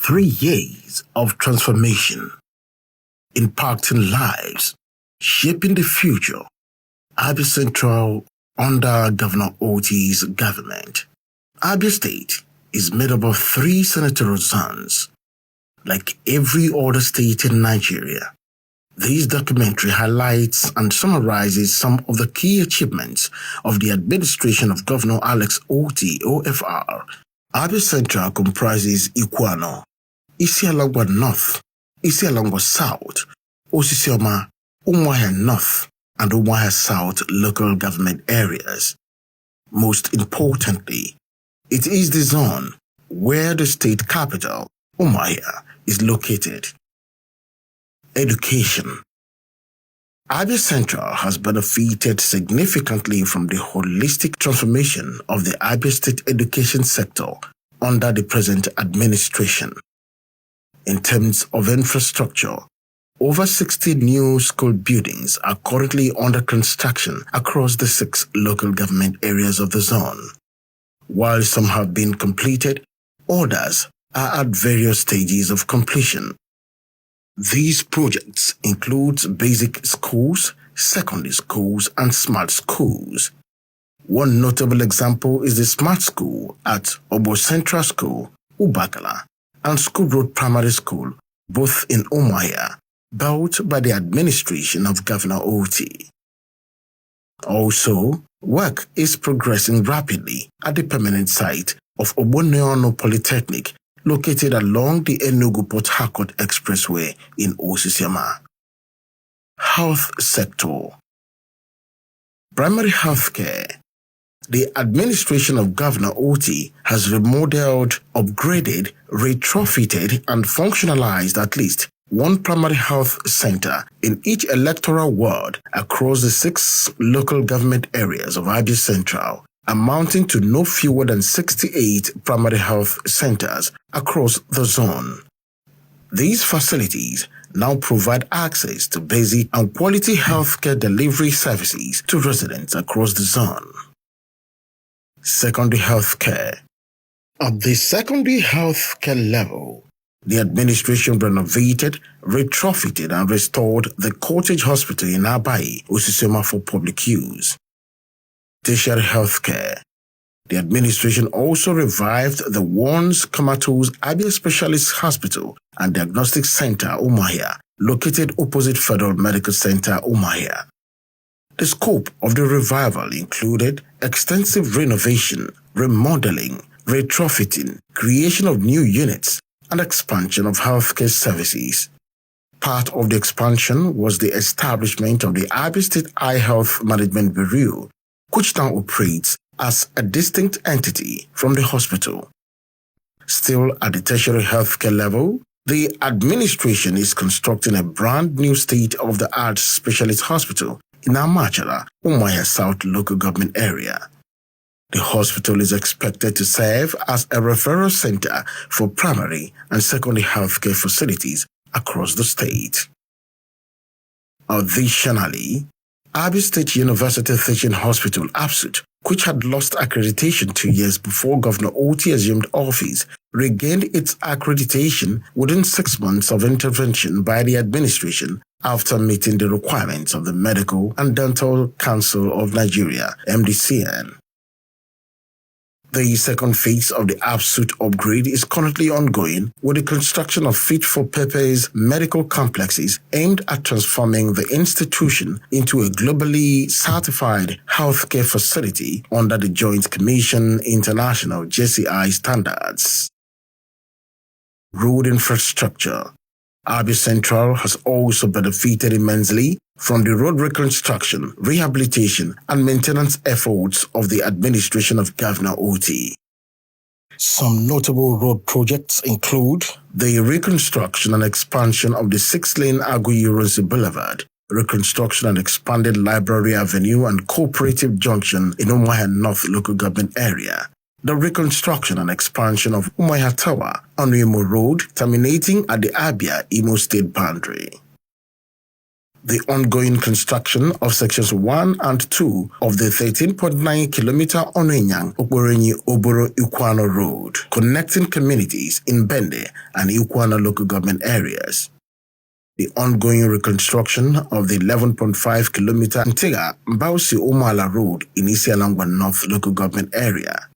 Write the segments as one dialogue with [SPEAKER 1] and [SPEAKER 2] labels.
[SPEAKER 1] 3 years of transformation, impacting lives, shaping the future. Abia Central under Governor Otti's government. Abia State is made up of 3 senatorial zones, like every other state in Nigeria. This documentary highlights and summarizes some of the key achievements of the administration of Governor Alex Otti, OFR. Abia Central comprises Ikuano, Isialongwa North, Isialongwa South, Osisioma, Umuahia North, and Umuahia South local government areas. Most importantly, it is the zone where the state capital, Umuahia, is located. Education. Abia Central has benefited significantly from the holistic transformation of the Abia State education sector under the present administration. In terms of infrastructure, over 60 new school buildings are currently under construction across the 6 local government areas of the zone. While some have been completed, others are at various stages of completion. These projects include basic schools, secondary schools, and smart schools. One notable example is the smart school at Obo Central School, Ubakala, and School Road Primary School, both in Umuahia, built by the administration of Governor Otti. Also, work is progressing rapidly at the permanent site of Oboneono Polytechnic, located along the Enugu-Port Harcourt Expressway in Osisiama. Health sector. Primary health care. The administration of Governor Otti has remodeled, upgraded, retrofitted, and functionalized at least 1 primary health center in each electoral ward across the 6 local government areas of Abia Central, amounting to no fewer than 68 primary health centers across the zone. These facilities now provide access to basic and quality healthcare delivery services to residents across the zone. Secondary health care. At the secondary health care level, the administration renovated, retrofitted, and restored the Cottage Hospital in Abia, Osisioma for public use. Tertiary health care. The administration also revived the once comatose Abia Specialist Hospital and Diagnostic Center, Umuahia, located opposite Federal Medical Center, Umuahia. The scope of the revival included extensive renovation, remodeling, retrofitting, creation of new units, and expansion of healthcare services. Part of the expansion was the establishment of the Abia State Eye Health Management Bureau, which now operates as a distinct entity from the hospital. Still at the tertiary healthcare level, the administration is constructing a brand new state-of-the-art specialist hospital in Amachala, Umuahia South local government area. The hospital is expected to serve as a referral center for primary and secondary healthcare facilities across the state. Additionally, Abia State University Teaching Hospital, ABSUT, which had lost accreditation 2 years before Governor Otti assumed office, regained its accreditation within 6 months of intervention by the administration after meeting the requirements of the Medical and Dental Council of Nigeria, MDCN. The second phase of the ABSUT upgrade is currently ongoing with the construction of fit-for-purpose medical complexes aimed at transforming the institution into a globally certified healthcare facility under the Joint Commission International JCI standards. Road infrastructure. Abia Central has also benefited immensely from the road reconstruction, rehabilitation, and maintenance efforts of the administration of Governor Otti. Some notable road projects include the reconstruction and expansion of the 6-lane Aguiyi Boulevard, reconstruction and expanded Library Avenue and Cooperative Junction in Umuahia North local government area, the reconstruction and expansion of Umuahia Tower on Imo Road terminating at the Abia Imo State boundary. The ongoing construction of sections 1 and 2 of the 13.9-kilometer Onenyang-Okporonyi-Oboro-Ikwano Road, connecting communities in Bende and Ikwano local government areas. The ongoing reconstruction of the 11.5-kilometer Ntega-Mbausi-Omala Road in Isialangwa North local government area.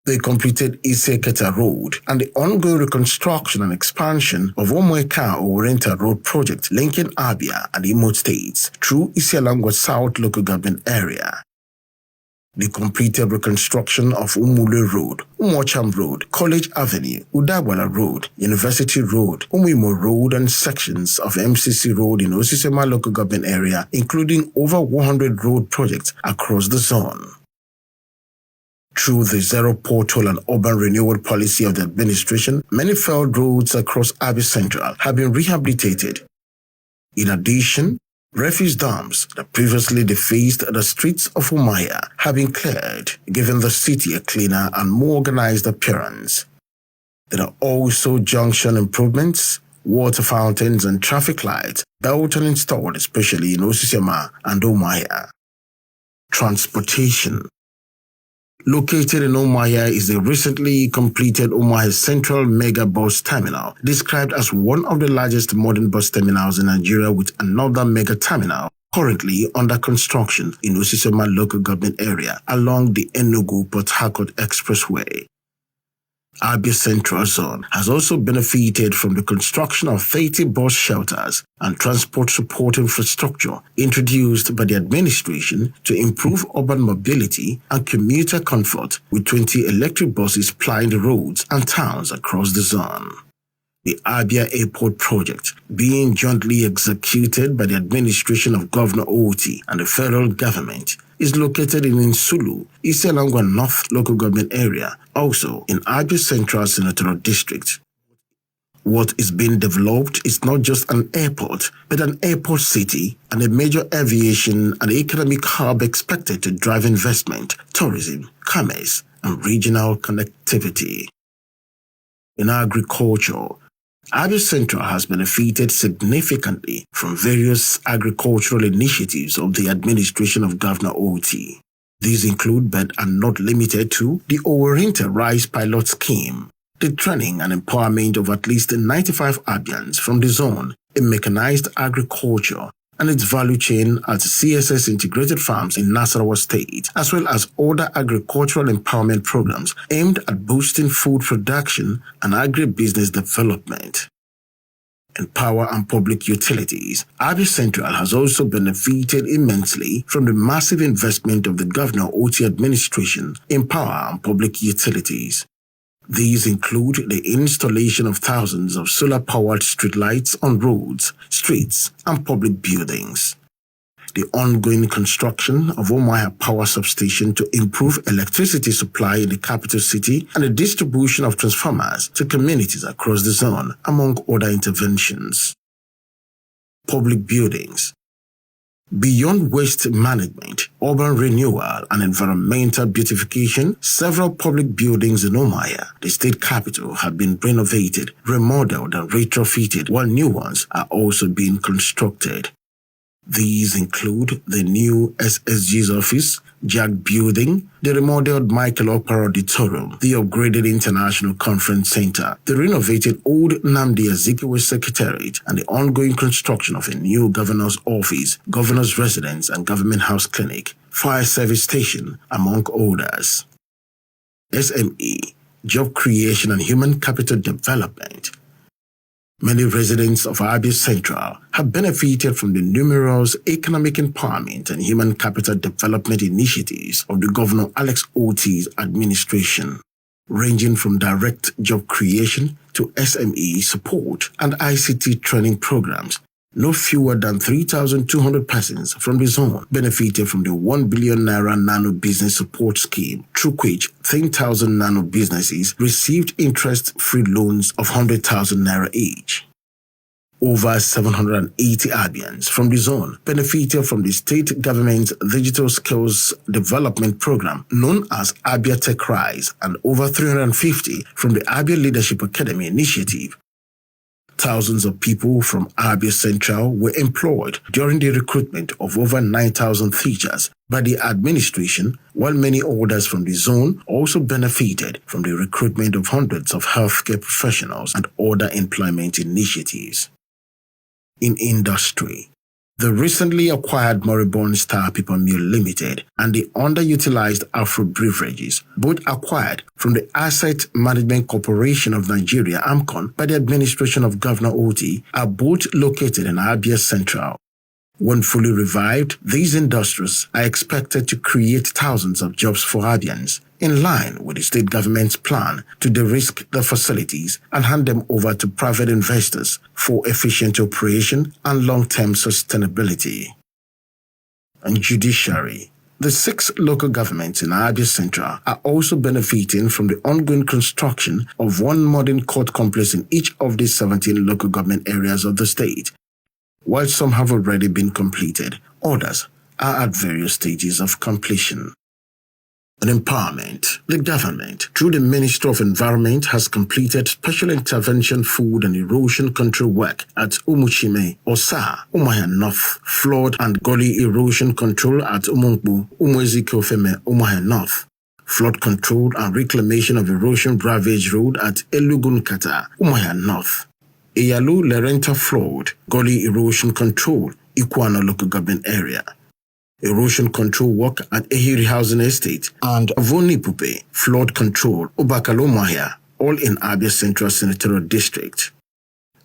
[SPEAKER 1] They completed Ise-Keta Road and the ongoing reconstruction and expansion of Omoeka-Orenta Road project linking Abia and Imo states through Isialangwa South local government area. The completed reconstruction of Umule Road, Umocham Road, College Avenue, Udagwala Road, University Road, Umimo Road and sections of MCC Road in Osisema local government area, including over 100 road projects across the zone. Through the zero pothole and urban renewal policy of the administration, many failed roads across Abia Central have been rehabilitated. In addition, refuse dumps that previously defaced the streets of Umuahia have been cleared, giving the city a cleaner and more organized appearance. There are also junction improvements, water fountains and traffic lights built and installed especially in Osisiama and Umuahia. Transportation. Located in Umuahia is the recently completed Umuahia Central Mega Bus Terminal, described as one of the largest modern bus terminals in Nigeria, with another mega terminal currently under construction in Osisema local government area along the Enugu-Port Harcourt Expressway. Abia Central Zone has also benefited from the construction of 30 bus shelters and transport support infrastructure introduced by the administration to improve urban mobility and commuter comfort, with 20 electric buses plying the roads and towns across the zone. The Abia Airport project, being jointly executed by the administration of Governor Otti and the federal government, is located in Nsulu, Isialangwa North local government area, also in Abia Central Senatorial District. What is being developed is not just an airport, but an airport city and a major aviation and economic hub expected to drive investment, tourism, commerce, and regional connectivity. In agriculture, Abia Central has benefited significantly from various agricultural initiatives of the administration of Governor Otti. These include, but are not limited to, the Orenta Rice Pilot Scheme, the training and empowerment of at least 95 Abians from the zone in mechanized agriculture and its value chain at CSS Integrated Farms in Nasarawa State, as well as other agricultural empowerment programs aimed at boosting food production and agribusiness development. In power and public utilities, Abia Central has also benefited immensely from the massive investment of the Governor Otti administration in power and public utilities. These include the installation of thousands of solar-powered streetlights on roads, streets, and public buildings. The ongoing construction of Umuahia Power Substation to improve electricity supply in the capital city and the distribution of transformers to communities across the zone, among other interventions. Public buildings. Beyond waste management, urban renewal, and environmental beautification, several public buildings in Umuahia, the state capital, have been renovated, remodeled, and retrofitted, while new ones are also being constructed. These include the new SSG's office, JAG building, the remodeled Michael Okpara Auditorium, the upgraded International Conference Center, the renovated old Nnamdi Azikiwe Secretariat, and the ongoing construction of a new governor's office, governor's residence, and government house clinic, fire service station, among others. SME, Job Creation and Human Capital Development. Many residents of Abia Central have benefited from the numerous economic empowerment and human capital development initiatives of the Governor Alex Otti's administration, ranging from direct job creation to SME support and ICT training programs. No fewer than 3,200 persons from the zone benefited from the 1 billion naira nano business support scheme, through which 10,000 nano businesses received interest-free loans of 100,000 naira each. Over 780 Abians from the zone benefited from the state government's digital skills development program known as Abia Tech Rise, and over 350 from the Abia Leadership Academy initiative. Thousands of people from Abia Central were employed during the recruitment of over 9,000 teachers by the administration, while many others from the zone also benefited from the recruitment of hundreds of healthcare professionals and other employment initiatives. In industry, the recently acquired Moribund Star Paper Mill Limited and the underutilized Afro Beverages, both acquired from the Asset Management Corporation of Nigeria (AMCON) by the administration of Governor Otti, are both located in Abia Central. When fully revived, these industries are expected to create thousands of jobs for Abians, in line with the state government's plan to de-risk the facilities and hand them over to private investors for efficient operation and long-term sustainability. And judiciary. The 6 local governments in Abia Central are also benefiting from the ongoing construction of one modern court complex in each of the 17 local government areas of the state. While some have already been completed, others are at various stages of completion. On empowerment, the government, through the Ministry of Environment, has completed special intervention food and erosion control work at Umuchime, Osa, Umuahia North, flood and gully erosion control at Umungbu, Umuezikofeme, Umuahia North, flood control and reclamation of erosion bravage road at Elugunkata, Umuahia North, Eyalu Lerenta flood, gully erosion control, Ikuano local government area, erosion control work at Ehiri Housing Estate, and Avonipupe, flood control, Obakalo-Umuahia, all in Abia Central Senatorial District.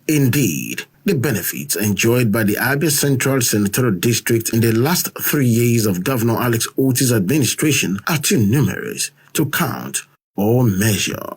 [SPEAKER 1] Indeed, the benefits enjoyed by the Abia Central Senatorial District in the last 3 years of Governor Alex Otti's administration are too numerous to count or measure.